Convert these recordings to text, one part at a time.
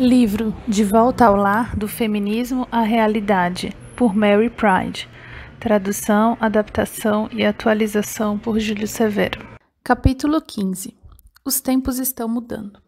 Livro De Volta ao Lar, do Feminismo à Realidade, por Mary Pride. Tradução, adaptação e atualização por Júlio Severo. Capítulo 15. Os tempos estão mudando.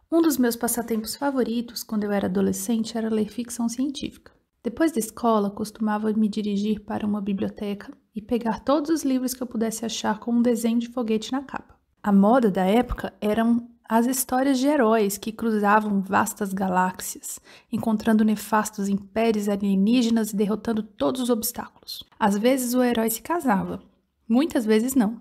Um dos meus passatempos favoritos quando eu era adolescente era ler ficção científica. Depois da escola, costumava me dirigir para uma biblioteca e pegar todos os livros que eu pudesse achar com um desenho de foguete na capa. A moda da época eram as histórias de heróis que cruzavam vastas galáxias, encontrando nefastos impérios alienígenas e derrotando todos os obstáculos. Às vezes o herói se casava, muitas vezes não.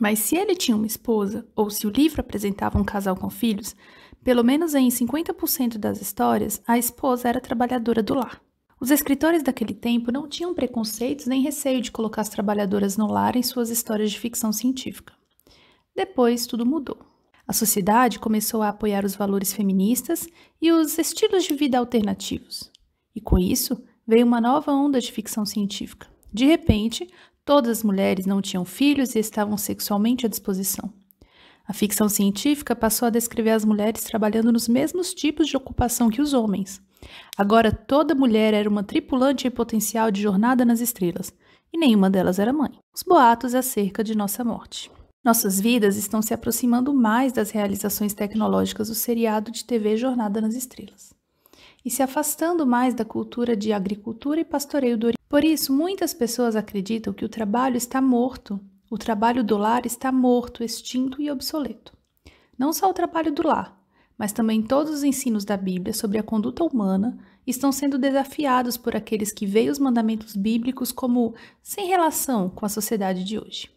Mas se ele tinha uma esposa, ou se o livro apresentava um casal com filhos, pelo menos em 50% das histórias, a esposa era trabalhadora do lar. Os escritores daquele tempo não tinham preconceitos nem receio de colocar as trabalhadoras no lar em suas histórias de ficção científica. Depois, tudo mudou. A sociedade começou a apoiar os valores feministas e os estilos de vida alternativos. E com isso, veio uma nova onda de ficção científica. De repente, todas as mulheres não tinham filhos e estavam sexualmente à disposição. A ficção científica passou a descrever as mulheres trabalhando nos mesmos tipos de ocupação que os homens. Agora, toda mulher era uma tripulante em potencial de Jornada nas Estrelas, e nenhuma delas era mãe. Os boatos acerca de nossa morte. Nossas vidas estão se aproximando mais das realizações tecnológicas do seriado de TV Jornada nas Estrelas, e se afastando mais da cultura de agricultura e pastoreio do Oriente. Por isso, muitas pessoas acreditam que o trabalho está morto, o trabalho do lar está morto, extinto e obsoleto. Não só o trabalho do lar, mas também todos os ensinos da Bíblia sobre a conduta humana estão sendo desafiados por aqueles que veem os mandamentos bíblicos como sem relação com a sociedade de hoje.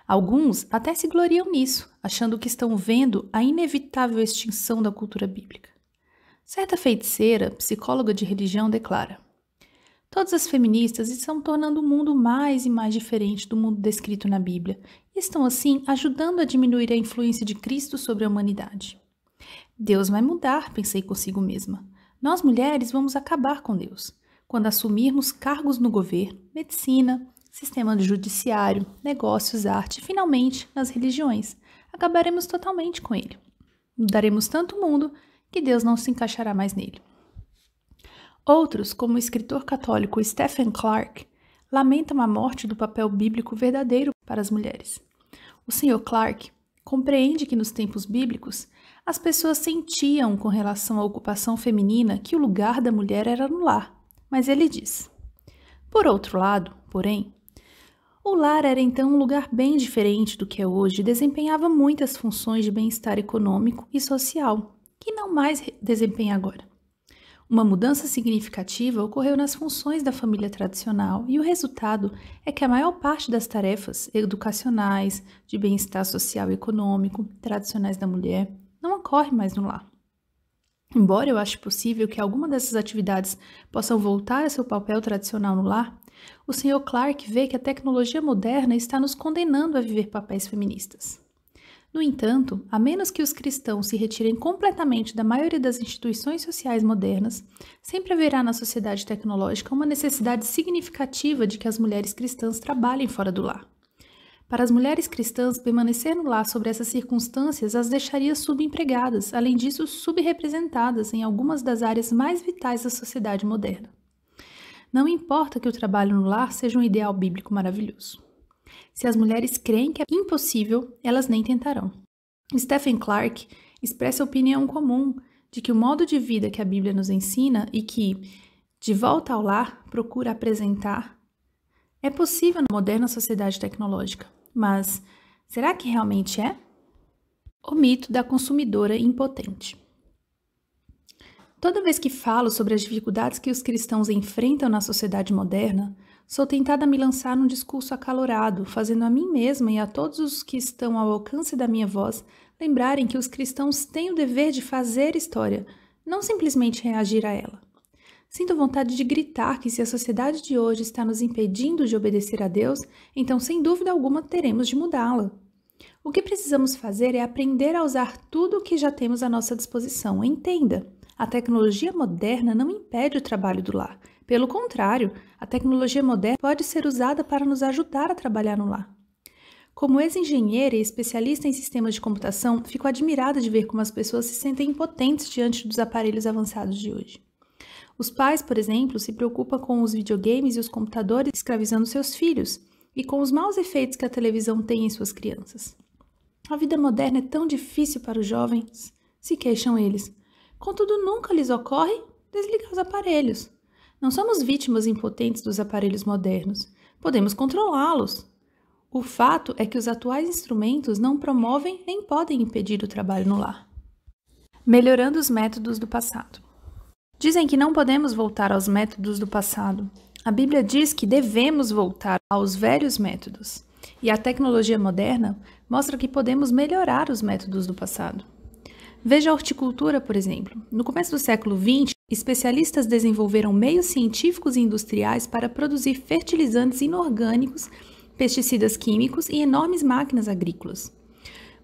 Alguns até se gloriam nisso, achando que estão vendo a inevitável extinção da cultura bíblica. Certa feiticeira, psicóloga de religião, declara: todas as feministas estão tornando o mundo mais e mais diferente do mundo descrito na Bíblia e estão, assim, ajudando a diminuir a influência de Cristo sobre a humanidade. Deus vai mudar, pensei consigo mesma. Nós, mulheres, vamos acabar com Deus, quando assumirmos cargos no governo, medicina, sistema judiciário, negócios, arte e, finalmente, nas religiões. Acabaremos totalmente com ele. Mudaremos tanto o mundo que Deus não se encaixará mais nele. Outros, como o escritor católico Stephen Clark, lamentam a morte do papel bíblico verdadeiro para as mulheres. O Sr. Clark compreende que nos tempos bíblicos as pessoas sentiam com relação à ocupação feminina que o lugar da mulher era no lar, mas ele diz: por outro lado, porém, o lar era então um lugar bem diferente do que é hoje e desempenhava muitas funções de bem-estar econômico e social, que não mais desempenha agora. Uma mudança significativa ocorreu nas funções da família tradicional e o resultado é que a maior parte das tarefas educacionais, de bem-estar social e econômico, tradicionais da mulher, não ocorre mais no lar. Embora eu ache possível que alguma dessas atividades possam voltar a seu papel tradicional no lar, o Sr. Clark vê que a tecnologia moderna está nos condenando a viver papéis feministas. No entanto, a menos que os cristãos se retirem completamente da maioria das instituições sociais modernas, sempre haverá na sociedade tecnológica uma necessidade significativa de que as mulheres cristãs trabalhem fora do lar. Para as mulheres cristãs, permanecer no lar sobre essas circunstâncias as deixaria subempregadas, além disso subrepresentadas em algumas das áreas mais vitais da sociedade moderna. Não importa que o trabalho no lar seja um ideal bíblico maravilhoso. Se as mulheres creem que é impossível, elas nem tentarão. Stephen Clark expressa a opinião comum de que o modo de vida que a Bíblia nos ensina e que, de volta ao lar, procura apresentar, é possível na moderna sociedade tecnológica. Mas será que realmente é? O mito da consumidora impotente. Toda vez que falo sobre as dificuldades que os cristãos enfrentam na sociedade moderna, sou tentada a me lançar num discurso acalorado, fazendo a mim mesma e a todos os que estão ao alcance da minha voz lembrarem que os cristãos têm o dever de fazer história, não simplesmente reagir a ela. Sinto vontade de gritar que se a sociedade de hoje está nos impedindo de obedecer a Deus, então sem dúvida alguma teremos de mudá-la. O que precisamos fazer é aprender a usar tudo o que já temos à nossa disposição. Entenda! A tecnologia moderna não impede o trabalho do lar. Pelo contrário, a tecnologia moderna pode ser usada para nos ajudar a trabalhar no lar. Como ex-engenheira e especialista em sistemas de computação, fico admirada de ver como as pessoas se sentem impotentes diante dos aparelhos avançados de hoje. Os pais, por exemplo, se preocupam com os videogames e os computadores escravizando seus filhos e com os maus efeitos que a televisão tem em suas crianças. A vida moderna é tão difícil para os jovens, se queixam eles. Contudo, nunca lhes ocorre desligar os aparelhos. Não somos vítimas impotentes dos aparelhos modernos. Podemos controlá-los. O fato é que os atuais instrumentos não promovem nem podem impedir o trabalho no lar. Melhorando os métodos do passado. Dizem que não podemos voltar aos métodos do passado. A Bíblia diz que devemos voltar aos velhos métodos. E a tecnologia moderna mostra que podemos melhorar os métodos do passado. Veja a horticultura, por exemplo. No começo do século XX, especialistas desenvolveram meios científicos e industriais para produzir fertilizantes inorgânicos, pesticidas químicos e enormes máquinas agrícolas.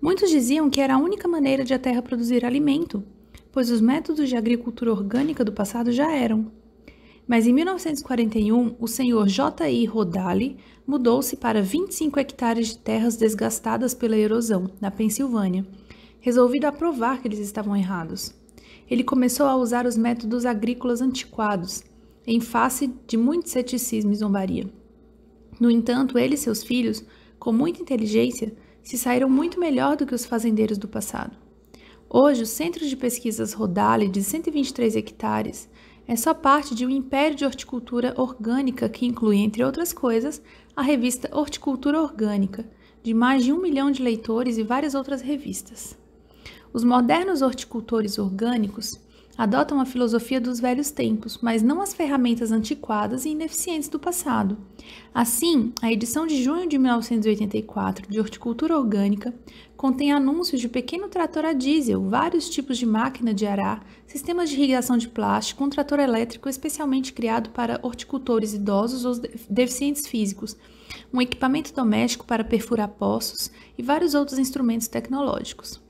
Muitos diziam que era a única maneira de a terra produzir alimento, pois os métodos de agricultura orgânica do passado já eram. Mas em 1941, o senhor J.I. Rodali mudou-se para 25 hectares de terras desgastadas pela erosão, na Pensilvânia, resolvido a provar que eles estavam errados. Ele começou a usar os métodos agrícolas antiquados, em face de muito ceticismo e zombaria. No entanto, ele e seus filhos, com muita inteligência, se saíram muito melhor do que os fazendeiros do passado. Hoje, o Centro de Pesquisas Rodali, de 123 hectares, é só parte de um império de horticultura orgânica que inclui, entre outras coisas, a revista Horticultura Orgânica, de mais de 1 milhão de leitores e várias outras revistas. Os modernos horticultores orgânicos adotam a filosofia dos velhos tempos, mas não as ferramentas antiquadas e ineficientes do passado. Assim, a edição de junho de 1984 de Horticultura Orgânica contém anúncios de pequeno trator a diesel, vários tipos de máquina de arar, sistemas de irrigação de plástico, um trator elétrico especialmente criado para horticultores idosos ou deficientes físicos, um equipamento doméstico para perfurar poços e vários outros instrumentos tecnológicos.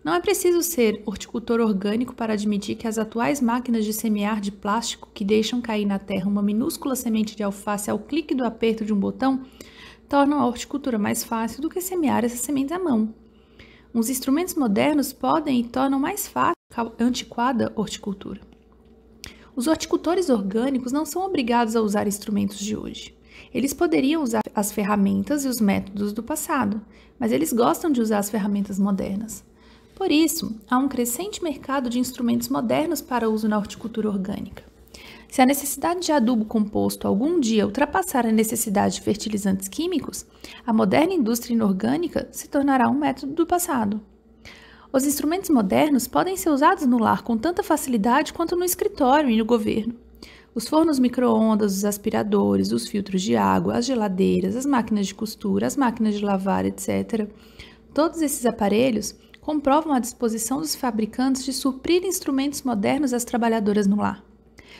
Não é preciso ser horticultor orgânico para admitir que as atuais máquinas de semear de plástico que deixam cair na terra uma minúscula semente de alface ao clique do aperto de um botão tornam a horticultura mais fácil do que semear essas sementes à mão. Os instrumentos modernos podem e tornam mais fácil a antiquada horticultura. Os horticultores orgânicos não são obrigados a usar instrumentos de hoje. Eles poderiam usar as ferramentas e os métodos do passado, mas eles gostam de usar as ferramentas modernas. Por isso, há um crescente mercado de instrumentos modernos para uso na horticultura orgânica. Se a necessidade de adubo composto algum dia ultrapassar a necessidade de fertilizantes químicos, a moderna indústria inorgânica se tornará um método do passado. Os instrumentos modernos podem ser usados no lar com tanta facilidade quanto no escritório e no governo. Os fornos micro-ondas, os aspiradores, os filtros de água, as geladeiras, as máquinas de costura, as máquinas de lavar, etc. Todos esses aparelhos comprovam a disposição dos fabricantes de suprir instrumentos modernos às trabalhadoras no lar.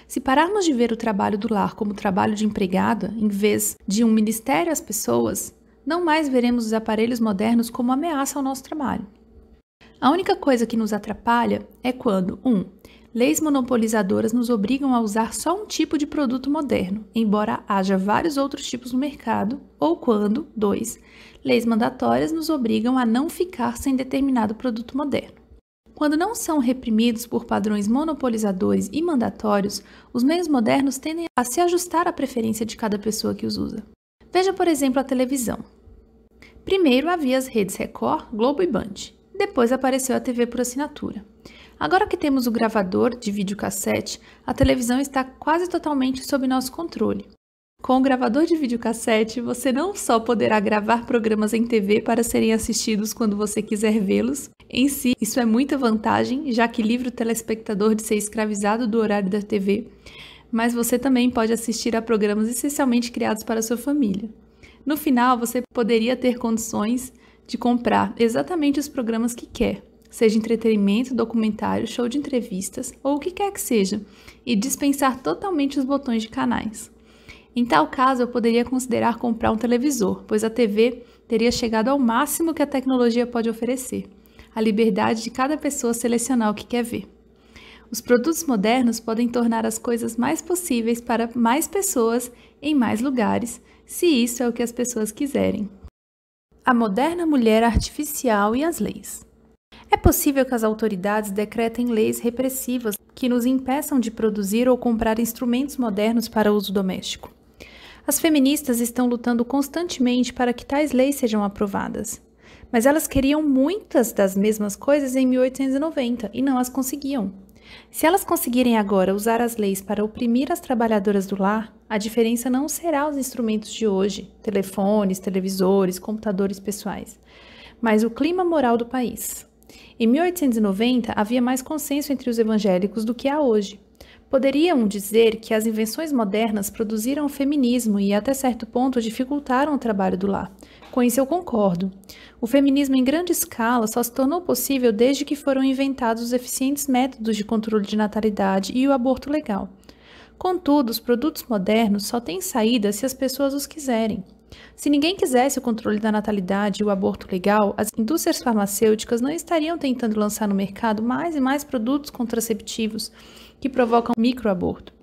Se pararmos de ver o trabalho do lar como trabalho de empregada, em vez de um ministério às pessoas, não mais veremos os aparelhos modernos como ameaça ao nosso trabalho. A única coisa que nos atrapalha é quando, 1. Leis monopolizadoras nos obrigam a usar só um tipo de produto moderno, embora haja vários outros tipos no mercado, ou quando, 2. Leis mandatórias nos obrigam a não ficar sem determinado produto moderno. Quando não são reprimidos por padrões monopolizadores e mandatórios, os meios modernos tendem a se ajustar à preferência de cada pessoa que os usa. Veja, por exemplo, a televisão. Primeiro havia as redes Record, Globo e Band. Depois apareceu a TV por assinatura. Agora que temos o gravador de videocassete, a televisão está quase totalmente sob nosso controle. Com o gravador de videocassete, você não só poderá gravar programas em TV para serem assistidos quando você quiser vê-los. Em si, isso é muita vantagem, já que livra o telespectador de ser escravizado do horário da TV, mas você também pode assistir a programas essencialmente criados para a sua família. No final, você poderia ter condições de comprar exatamente os programas que quer, seja entretenimento, documentário, show de entrevistas ou o que quer que seja, e dispensar totalmente os botões de canais. Em tal caso, eu poderia considerar comprar um televisor, pois a TV teria chegado ao máximo que a tecnologia pode oferecer, a liberdade de cada pessoa selecionar o que quer ver. Os produtos modernos podem tornar as coisas mais possíveis para mais pessoas em mais lugares, se isso é o que as pessoas quiserem. A moderna mulher artificial e as leis. É possível que as autoridades decretem leis repressivas que nos impeçam de produzir ou comprar instrumentos modernos para uso doméstico. As feministas estão lutando constantemente para que tais leis sejam aprovadas. Mas elas queriam muitas das mesmas coisas em 1890 e não as conseguiam. Se elas conseguirem agora usar as leis para oprimir as trabalhadoras do lar, a diferença não será os instrumentos de hoje, telefones, televisores, computadores pessoais, mas o clima moral do país. Em 1890, havia mais consenso entre os evangélicos do que há hoje. Poderiam dizer que as invenções modernas produziram o feminismo e, até certo ponto, dificultaram o trabalho do lar. Com isso eu concordo. O feminismo em grande escala só se tornou possível desde que foram inventados os eficientes métodos de controle de natalidade e o aborto legal. Contudo, os produtos modernos só têm saída se as pessoas os quiserem. Se ninguém quisesse o controle da natalidade e o aborto legal, as indústrias farmacêuticas não estariam tentando lançar no mercado mais e mais produtos contraceptivos que provocam microaborto.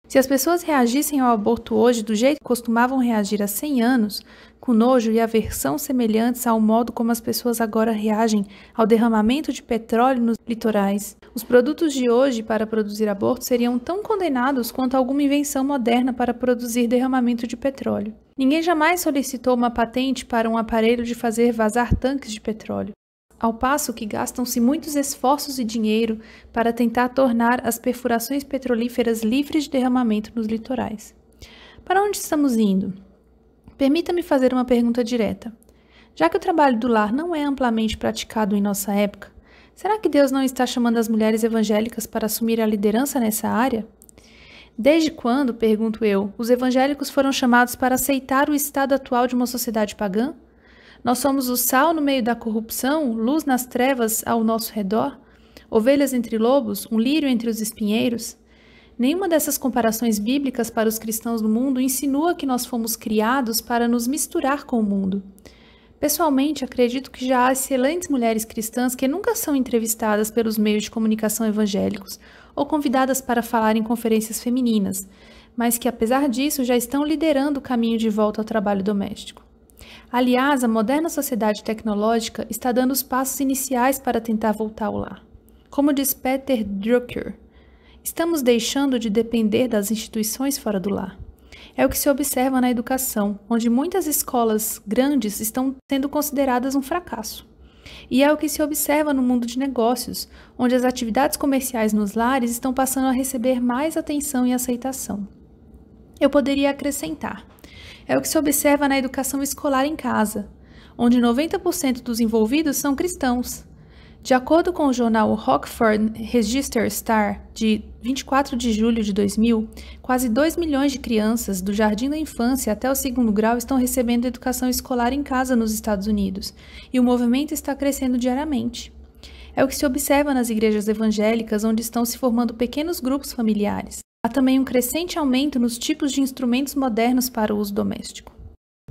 Se as pessoas reagissem ao aborto hoje do jeito que costumavam reagir há 100 anos, com nojo e aversão semelhantes ao modo como as pessoas agora reagem ao derramamento de petróleo nos litorais, os produtos de hoje para produzir aborto seriam tão condenados quanto alguma invenção moderna para produzir derramamento de petróleo. Ninguém jamais solicitou uma patente para um aparelho de fazer vazar tanques de petróleo, ao passo que gastam-se muitos esforços e dinheiro para tentar tornar as perfurações petrolíferas livres de derramamento nos litorais. Para onde estamos indo? Permita-me fazer uma pergunta direta. Já que o trabalho do lar não é amplamente praticado em nossa época, será que Deus não está chamando as mulheres evangélicas para assumir a liderança nessa área? Desde quando, pergunto eu, os evangélicos foram chamados para aceitar o estado atual de uma sociedade pagã? Nós somos o sal no meio da corrupção, luz nas trevas ao nosso redor, ovelhas entre lobos, um lírio entre os espinheiros. Nenhuma dessas comparações bíblicas para os cristãos do mundo insinua que nós fomos criados para nos misturar com o mundo. Pessoalmente, acredito que já há excelentes mulheres cristãs que nunca são entrevistadas pelos meios de comunicação evangélicos ou convidadas para falar em conferências femininas, mas que, apesar disso, já estão liderando o caminho de volta ao trabalho doméstico. Aliás, a moderna sociedade tecnológica está dando os passos iniciais para tentar voltar ao lar. Como diz Peter Drucker, estamos deixando de depender das instituições fora do lar. É o que se observa na educação, onde muitas escolas grandes estão sendo consideradas um fracasso. E é o que se observa no mundo de negócios, onde as atividades comerciais nos lares estão passando a receber mais atenção e aceitação. Eu poderia acrescentar. É o que se observa na educação escolar em casa, onde 90% dos envolvidos são cristãos. De acordo com o jornal Rockford Register Star, de 24 de julho de 2000, quase 2 milhões de crianças do jardim da infância até o 2º grau estão recebendo educação escolar em casa nos Estados Unidos, e o movimento está crescendo diariamente. É o que se observa nas igrejas evangélicas, onde estão se formando pequenos grupos familiares. Há também um crescente aumento nos tipos de instrumentos modernos para o uso doméstico.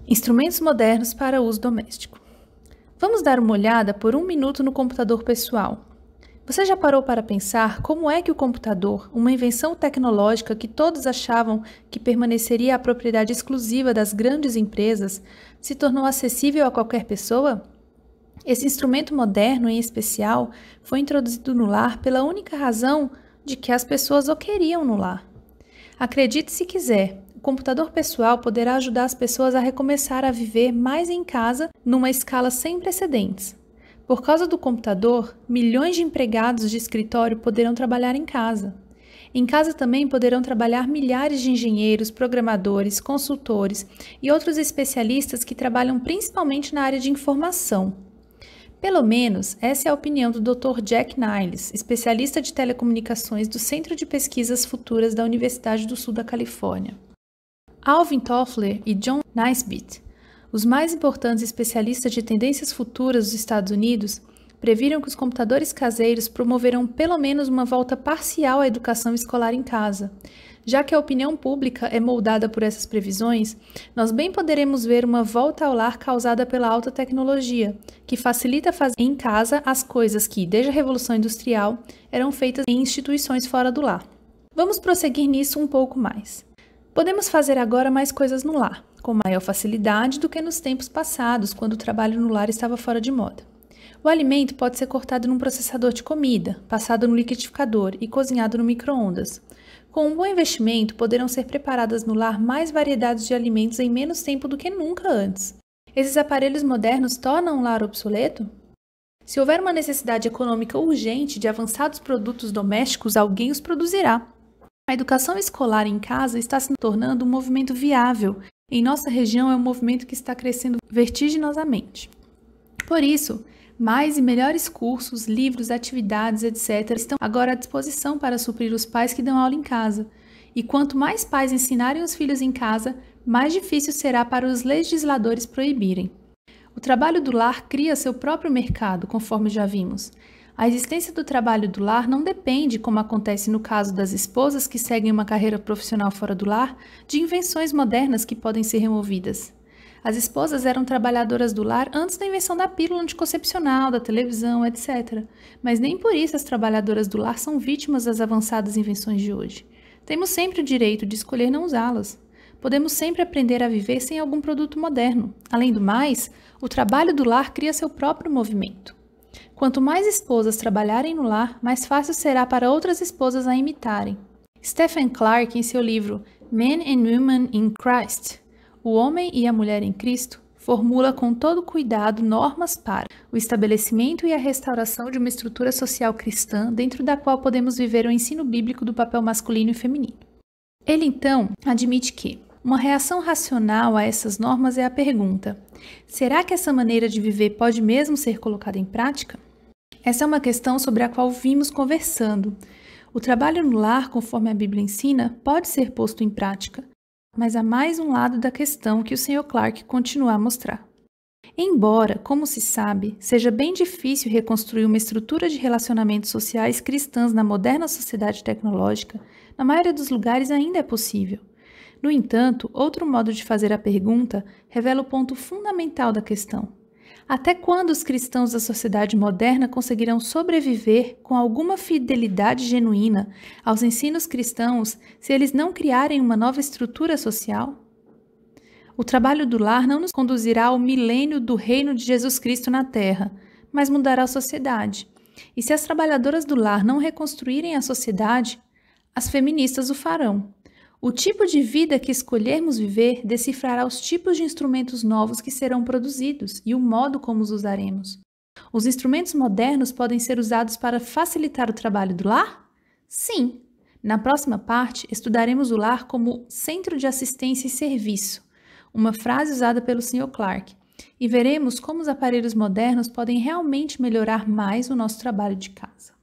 Instrumentos modernos para o uso doméstico. Vamos dar uma olhada por 1 minuto no computador pessoal. Você já parou para pensar como é que o computador, uma invenção tecnológica que todos achavam que permaneceria à propriedade exclusiva das grandes empresas, se tornou acessível a qualquer pessoa? Esse instrumento moderno, em especial, foi introduzido no lar pela única razão de que as pessoas o queriam no lar. Acredite se quiser, o computador pessoal poderá ajudar as pessoas a recomeçar a viver mais em casa numa escala sem precedentes. Por causa do computador, milhões de empregados de escritório poderão trabalhar em casa. Em casa também poderão trabalhar milhares de engenheiros, programadores, consultores e outros especialistas que trabalham principalmente na área de informação. Pelo menos, essa é a opinião do Dr. Jack Niles, especialista de telecomunicações do Centro de Pesquisas Futuras da Universidade do Sul da Califórnia. Alvin Toffler e John Naisbitt, os mais importantes especialistas de tendências futuras dos Estados Unidos, previram que os computadores caseiros promoverão pelo menos uma volta parcial à educação escolar em casa. Já que a opinião pública é moldada por essas previsões, nós bem poderemos ver uma volta ao lar causada pela alta tecnologia, que facilita fazer em casa as coisas que, desde a Revolução Industrial, eram feitas em instituições fora do lar. Vamos prosseguir nisso um pouco mais. Podemos fazer agora mais coisas no lar, com maior facilidade do que nos tempos passados, quando o trabalho no lar estava fora de moda. O alimento pode ser cortado num processador de comida, passado no liquidificador e cozinhado no micro-ondas. Com um bom investimento, poderão ser preparadas no lar mais variedades de alimentos em menos tempo do que nunca antes. Esses aparelhos modernos tornam o lar obsoleto? Se houver uma necessidade econômica urgente de avançados produtos domésticos, alguém os produzirá. A educação escolar em casa está se tornando um movimento viável. Em nossa região, é um movimento que está crescendo vertiginosamente. Por isso, mais e melhores cursos, livros, atividades, etc. estão agora à disposição para suprir os pais que dão aula em casa. E quanto mais pais ensinarem os filhos em casa, mais difícil será para os legisladores proibirem. O trabalho do lar cria seu próprio mercado, conforme já vimos. A existência do trabalho do lar não depende, como acontece no caso das esposas que seguem uma carreira profissional fora do lar, de invenções modernas que podem ser removidas. As esposas eram trabalhadoras do lar antes da invenção da pílula anticoncepcional, da televisão, etc. Mas nem por isso as trabalhadoras do lar são vítimas das avançadas invenções de hoje. Temos sempre o direito de escolher não usá-las. Podemos sempre aprender a viver sem algum produto moderno. Além do mais, o trabalho do lar cria seu próprio movimento. Quanto mais esposas trabalharem no lar, mais fácil será para outras esposas a imitarem. Stephen Clark, em seu livro Men and Women in Christ, O Homem e a Mulher em Cristo, formula com todo cuidado normas para o estabelecimento e a restauração de uma estrutura social cristã dentro da qual podemos viver o ensino bíblico do papel masculino e feminino. Ele, então, admite que uma reação racional a essas normas é a pergunta: será que essa maneira de viver pode mesmo ser colocada em prática? Essa é uma questão sobre a qual vimos conversando. O trabalho no lar, conforme a Bíblia ensina, pode ser posto em prática, mas há mais um lado da questão que o Sr. Clark continua a mostrar. Embora, como se sabe, seja bem difícil reconstruir uma estrutura de relacionamentos sociais cristãs na moderna sociedade tecnológica, na maioria dos lugares ainda é possível. No entanto, outro modo de fazer a pergunta revela o ponto fundamental da questão. Até quando os cristãos da sociedade moderna conseguirão sobreviver com alguma fidelidade genuína aos ensinos cristãos se eles não criarem uma nova estrutura social? O trabalho do lar não nos conduzirá ao milênio do reino de Jesus Cristo na Terra, mas mudará a sociedade. E se as trabalhadoras do lar não reconstruírem a sociedade, as feministas o farão. O tipo de vida que escolhermos viver decifrará os tipos de instrumentos novos que serão produzidos e o modo como os usaremos. Os instrumentos modernos podem ser usados para facilitar o trabalho do lar? Sim! Na próxima parte, estudaremos o lar como centro de assistência e serviço, uma frase usada pelo Sr. Clark, e veremos como os aparelhos modernos podem realmente melhorar mais o nosso trabalho de casa.